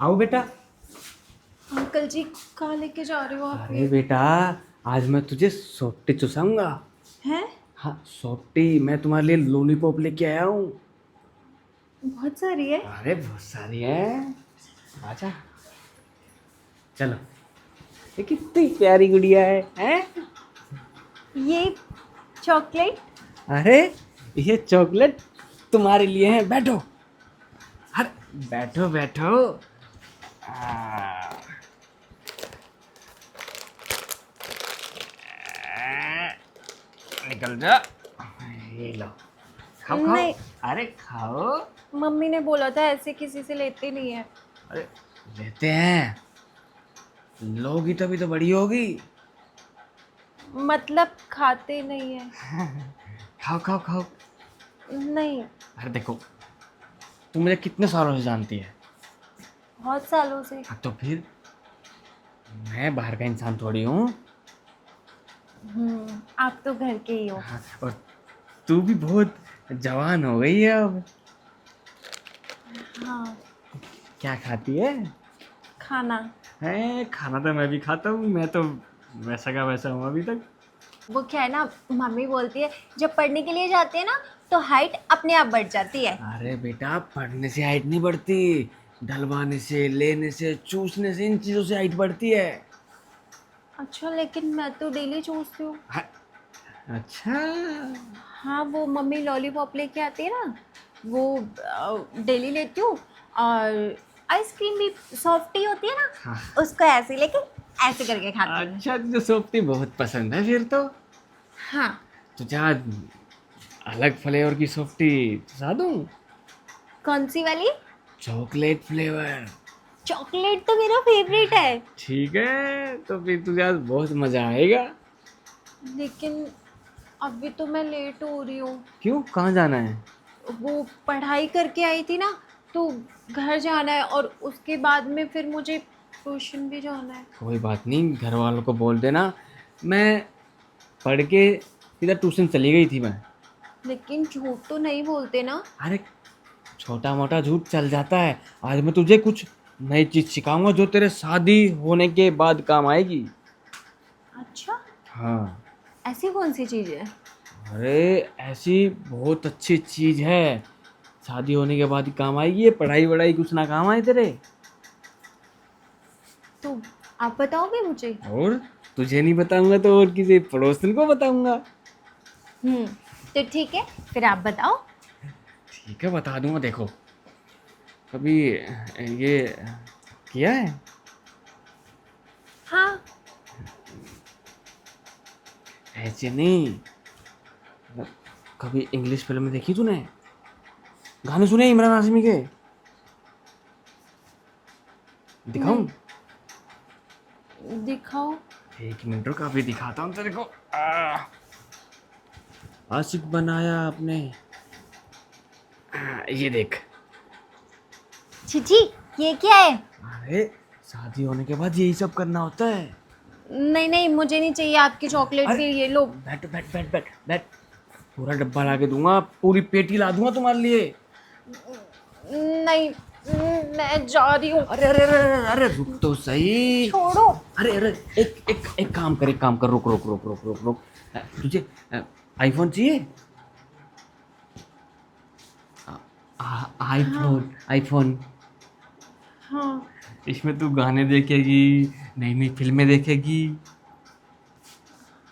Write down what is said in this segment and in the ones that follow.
आओ बेटा। अंकल जी कहाँ लेके जा रहे हो आप? अरे बेटा, आज मैं तुझे सॉफ्टी चुसाऊंगा। हैं? हाँ, सॉफ्टी। मैं तुम्हारे लिए लॉलीपॉप लेके आया हूँ। बहुत सारी है। अरे बहुत सारी है। आजा, चलो। ये कितनी प्यारी गुड़िया है? ये चॉकलेट? अरे ये चॉकलेट तुम्हारे लिए है, बैठो। अरे बैठो बैठो। आ, निकल जा। ये लो, खाओ खाओ। नहीं, अरे खाओ। मम्मी ने बोला था ऐसे किसी से लेते नहीं है। अरे लेते हैं, लोगी तभी तो बड़ी होगी। मतलब खाते नहीं है। खाओ खाओ खाओ। नहीं। अरे देखो, तुम मुझे कितने सालों से जानती है। बहुत सालों से। हाँ, तो फिर मैं बाहर का इंसान थोड़ी हूँ। आप तो घर के ही हो। हाँ, और तू भी बहुत जवान हो गई है अब। हाँ। क्या खाती है? खाना। है, खाना तो मैं भी खाता हूँ। मैं तो वैसा का वैसा हूँ अभी तक। वो क्या है ना, मम्मी बोलती है जब पढ़ने के लिए जाते हैं ना तो हाइट अपने आप बढ़ जाती है। अरे बेटा, पढ़ने से हाइट नहीं बढ़ती, डलवाने से, लेने से, चूसने से, इन चीजों से हाइट बढ़ती है। अच्छा, लेकिन मैं तो डेली चूसती हूँ। हाँ, अच्छा। हाँ, वो मम्मी लॉलीपॉप लेके आती है ना, वो डेली लेती हूँ। और आइसक्रीम भी सॉफ्टी होती है ना, हाँ, उसको ऐसे लेके ऐसे करके खाती हूँ। अच्छा, तुझे सोफ्टी बहुत पसंद है फिर तो। हाँ। तुझे आज अलग फ्लेवर की सोफ्टी खिला दूँ। कौन सी वाली? Chocolate flavour. चॉकलेट तो मेरा फेवरेट है। ठीक है, तो फिर तुझे आज बहुत मजा आएगा। लेकिन अभी तो मैं लेट हो रही हूँ। क्यों, कहाँ जाना है? वो पढ़ाई करके आई थी ना, तो घर जाना है और उसके बाद में फिर मुझे ट्यूशन भी जाना है। कोई बात नहीं, घर वालों को बोल देना मैं पढ़ के सीधा ट्यूशन चली गई थी मैं। लेकिन झूठ तो नहीं बोलते ना? अरे छोटा मोटा झूठ चल जाता है। आज मैं तुझे कुछ नई चीज सिखाऊंगा जो तेरे शादी होने के बाद काम आएगी। अच्छा, हाँ। ऐसी कौन सी चीज़ है? अरे ऐसी बहुत अच्छी चीज है, शादी होने के बाद ही काम आएगी। ये पढ़ाई वढ़ाई कुछ ना काम आए तेरे। तो आप बताओगे मुझे? और तुझे नहीं बताऊंगा तो और किसी पड़ोसन को बताऊंगा। हम्म, तो ठीक है, फिर आप बताओ। ठीक है, बता दूंगा। देखो, कभी ये किया है? हाँ। ऐसे नहीं, मतलब कभी इंग्लिश फिल्म देखी तूने? गाने सुने इमरान हाशमी के? दिखाऊं? नहीं। दिखाओ। एक मिनट रुक, अभी दिखाता हूँ तेरे को। आशिक बनाया आपने। ये देख। छिची, ये क्या है? अरे शादी होने के बाद यही सब करना होता है। नहीं नहीं, मुझे नहीं चाहिए आपकी चॉकलेट, अरे फिर ये लो। बैठ बैठ बैठ बैठ बैठ। पूरा डब्बा ला के दूंगा, पूरी पेटी ला दूंगा तुम्हारे लिए। नहीं, मैं जा रही हूँ। अरे अरे अरे अरे अरे, रुक तो सही। छोड़ो। अरे अरे, एक एक एक काम कर, एक काम कर, रुक रुक रुक रुक रुक रुक। तुझे आईफोन चाहिए? हाँ। IPhone iPhone. हाँ। इसमें तू गाने देखेगी, नई नई फिल्में देखेगी।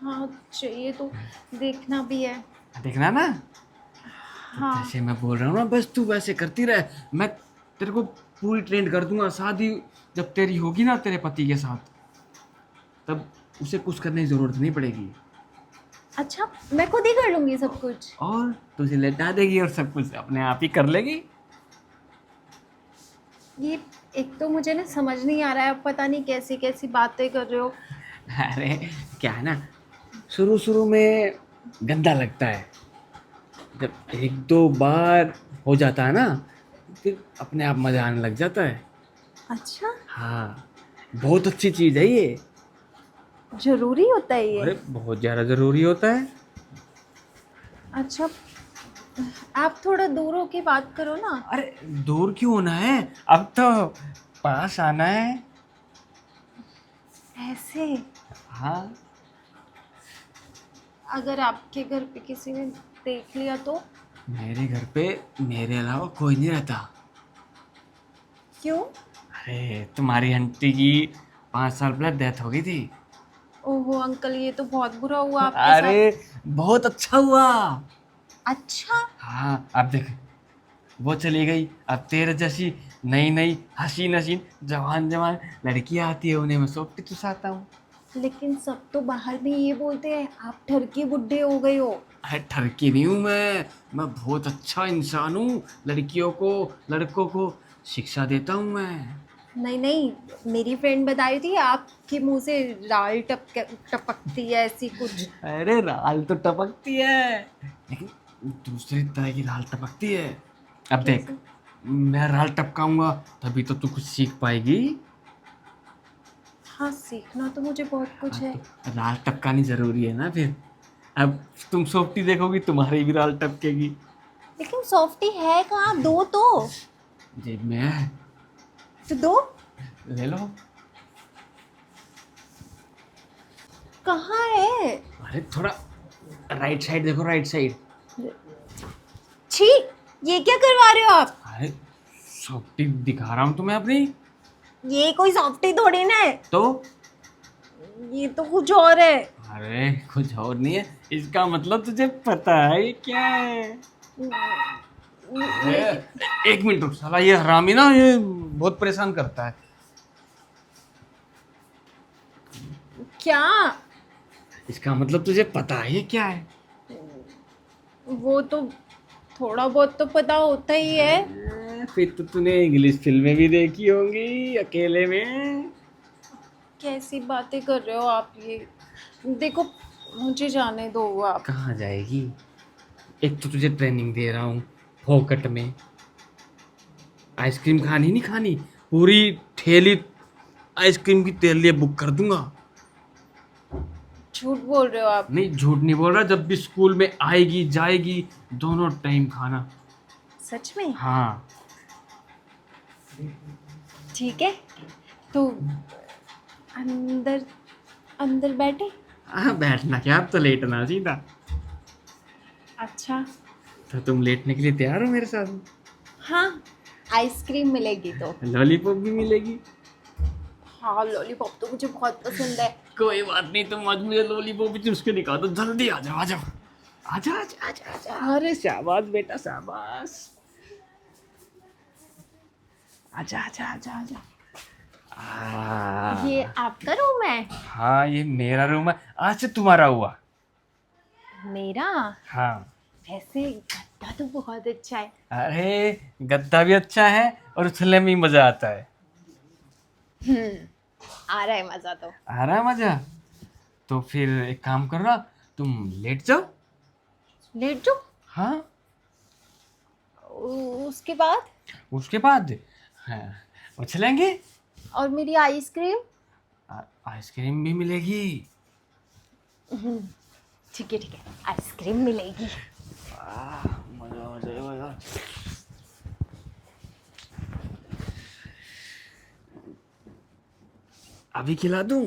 हाँ, चाहिए तो देखना भी है। देखना ना। तो हाँ। जैसे मैं बोल रहा हूँ ना, बस तू वैसे करती रहे। मैं तेरे को पूरी ट्रेंड कर दूंगा। शादी जब तेरी होगी ना तेरे पति के साथ, तब उसे कुछ करने की जरूरत नहीं पड़ेगी। अच्छा, मैं खुद ही कर लूंगी सब कुछ? और तुझे लेटा देगी और सब कुछ अपने आप ही कर लेगी। ये एक तो मुझे ना समझ नहीं आ रहा है, पता नहीं कैसी कैसी बातें कर रहे हो। अरे क्या है ना, शुरू शुरू में गंदा लगता है। जब एक दो बार हो जाता है ना, फिर अपने आप मजा आने लग जाता है। अच्छा, हाँ, बहुत अच्छी चीज है ये। जरूरी होता है ये? अरे बहुत ज्यादा जरूरी होता है। अच्छा, आप थोड़ा दूर होके बात करो ना। अरे दूर क्यों होना है, अब तो पास आना है। ऐसे? हाँ। अगर आपके घर पे किसी ने देख लिया तो? मेरे घर पे मेरे अलावा कोई नहीं रहता। क्यों? अरे तुम्हारी आंटी की 5 साल पहले डेथ हो गई थी। ओहो अंकल, ये तो बहुत बुरा हुआ आपके साथ। अरे बहुत अच्छा हुआ। अच्छा। हाँ अब देख, वो चली गई, अब तेरे जैसी नई नई हसीन हसीन जवान जवान लड़कियां आती है, उन्हें मैं सौंपती चुसाता हूँ। लेकिन सब तो बाहर में ये बोलते हैं आप ठरकी बुड्ढे हो गए हो। अरे ठरकी नहीं हूँ मैं बहुत अच्छा इंसान हूँ। लड़कियों को लड़कों को शिक्षा देता हूँ मैं। नहीं नहीं, मेरी फ्रेंड बता रही थी आपके मुंह से राल टपकती है ऐसी कुछ। अरे राल तो टपकती है, लेकिन दूसरी तरह की राल टपकती है। अब देख, कैसे? मैं राल टपकाऊंगा तभी तो तू कुछ सीख पाएगी। हाँ, सीखना तो मुझे बहुत कुछ है। तो राल टपकानी जरूरी है ना फिर। अब तुम सोपती देखोगी तुम्हारी भी राल टपकेगी। लेकिन सॉफ्टी है कहाँ, दो तो। जेब में है, तो दो। ले लो। कहाँ है? अरे थोड़ा राइट साइड देखो, राइट साइड। छी, ये क्या करवा रहे हो आप? अरे सोपती दिखा रहा हूँ तुम्हें अपनी। ये कोई सॉफ्टी थोड़ी ना है, तो ये तो कुछ और है। अरे कुछ और नहीं है, इसका मतलब तुझे पता है ये क्या है। अरे, लेकिन एक मिनट रुक, साला ये हरामी ना ये बहुत परेशान करता है। क्या? इसका मतलब तुझे पता है ये क्या है। वो तो थोड़ा बहुत तो पता होता ही है। फिर तो तूने इंग्लिश फिल्में भी देखी होंगी अकेले में। कैसी बातें कर रहे हो आप ये? देखो, मुझे जाने दो आप। कहाँ जाएगी, एक तो तुझे ट्रेनिंग दे रहा हूँ फोकट में। आइसक्रीम खानी नहीं खानी, पूरी ठेली आइसक्रीम की तेरे लिए बुक कर दूंगा। झूठ बोल रहे हो आप। नहीं झूठ नहीं बोल रहा, जब भी स्कूल में आएगी जाएगी दोनों टाइम खाना। सच में? हाँ। ठीक है, तो अंदर अंदर बैठे। हाँ बैठना क्या, अब तो लेटना सीधा। अच्छा। तो तुम लेटने के लिए तैयार हो मेरे साथ? हाँ, आइसक्रीम मिलेगी तो। लॉलीपॉप भी मिलेगी। हाँ, लॉलीपॉप तो मुझे बहुत पसंद है। कोई बात नहीं, तुम आज मुझे लॉलीपॉप भी चूस के दिखा दो, जल्दी आ जाओ आ जाओ। आजा आजा आजा आजा, अरे शाबाश बेटा शाबाश। आजा आजा आजा आजा। ये आपका रूम है? हाँ ये मेरा रूम है, आज से तुम्हारा हुआ। मेरा? हाँ। वैसे गद्दा तो बहुत अच्छा है। अरे गद्दा भी अच्छा है और उछलने में भी मजा आता है। आ रहा है मजा तो। आ रहा है मजा? तो फिर एक काम करो ना, तुम लेट जाओ। लेट जाओ। हाँ। उसके बाद? उसके बाद हाँ उछलेंगे। और मेरी आइसक्रीम? आइसक्रीम भी मिलेगी। ठीक है आइसक्रीम मिलेगी। मजा मजा मजा। अभी खिला दूं?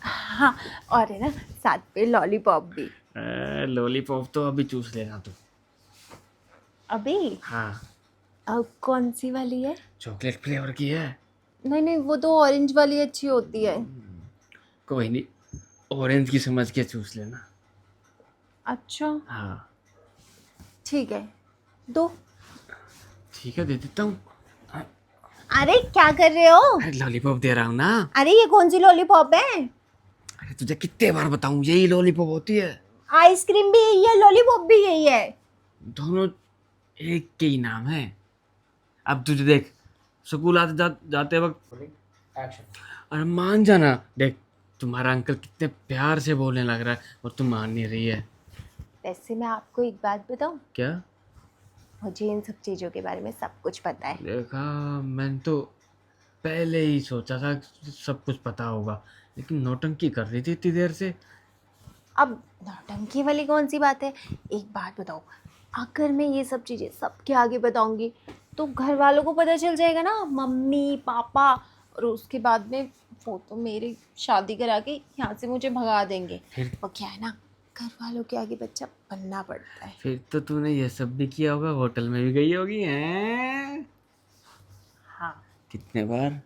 हाँ, और है ना साथ पे लॉलीपॉप भी। लॉलीपॉप तो अभी चूस लेना तू। अभी? हाँ। अब कौन सी वाली है? चॉकलेट फ्लेवर की है। नहीं नहीं, वो तो ऑरेंज वाली अच्छी होती है। कोई नहीं, ऑरेंज की समझ के चूस लेना। अच्छा हाँ ठीक है, दो। ठीक है दे देता हूँ। अरे क्या कर रहे हो? अरे लॉलीपॉप दे रहा हूँ ना। अरे ये कौन सी लॉलीपॉप है? अरे तुझे कितने बार बताऊँ, यही लॉलीपॉप होती है। आइसक्रीम भी यही है, लॉलीपॉप भी यही है। दोनों एक के ही नाम है। अब तुझे देख, स्कूल जाते वक्त अरे मान जाना, देख तुम्हारा अंकल कितने प्यार से बोलने लग रहा है और तुम मान नहीं रही है। वैसे मैं आपको एक बात बताऊं, क्या? मुझे इन सब चीज़ों के बारे में सब कुछ पता है। देखा, मैंने तो पहले ही सोचा था कि सब कुछ पता होगा, लेकिन नौटंकी कर रही थी इतनी देर से। अब नौटंकी वाली कौन सी बात है? एक बात बताओ, अगर मैं ये सब चीज़ें सबके आगे बताऊंगी तो घर वालों को पता चल जाएगा ना, मम्मी पापा, और उसके बाद में वो तो मेरी शादी करा के यहाँ से मुझे भगा देंगे। फिर वो क्या है ना, घर वालों के आगे बच्चा बनना पड़ता है। फिर तो तूने ये सब भी किया होगा, होटल में भी गई होगी हैं? हाँ, कितने बार?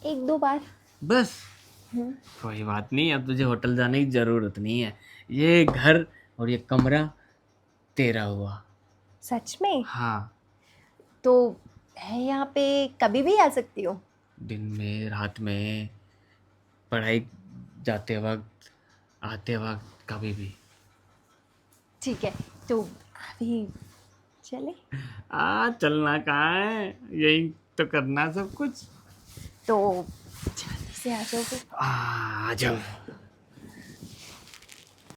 1-2 बार। बस? हम्म, कोई बात नहीं, अब तुझे होटल जाने की जरूरत नहीं है। ये घर और ये कमरा तेरा हुआ। सच में? हाँ। तो है यहाँ पे, कभी भी आ सकती हो? दिन में, रात में, पढ़ाई जाते वक्त, आते वक्त, कभी भी। ठीक है, तो अभी चले? चलना कहाँ है, यही तो करना सब कुछ। तो जल्दी से आ जाओ फिर। आ जाओ।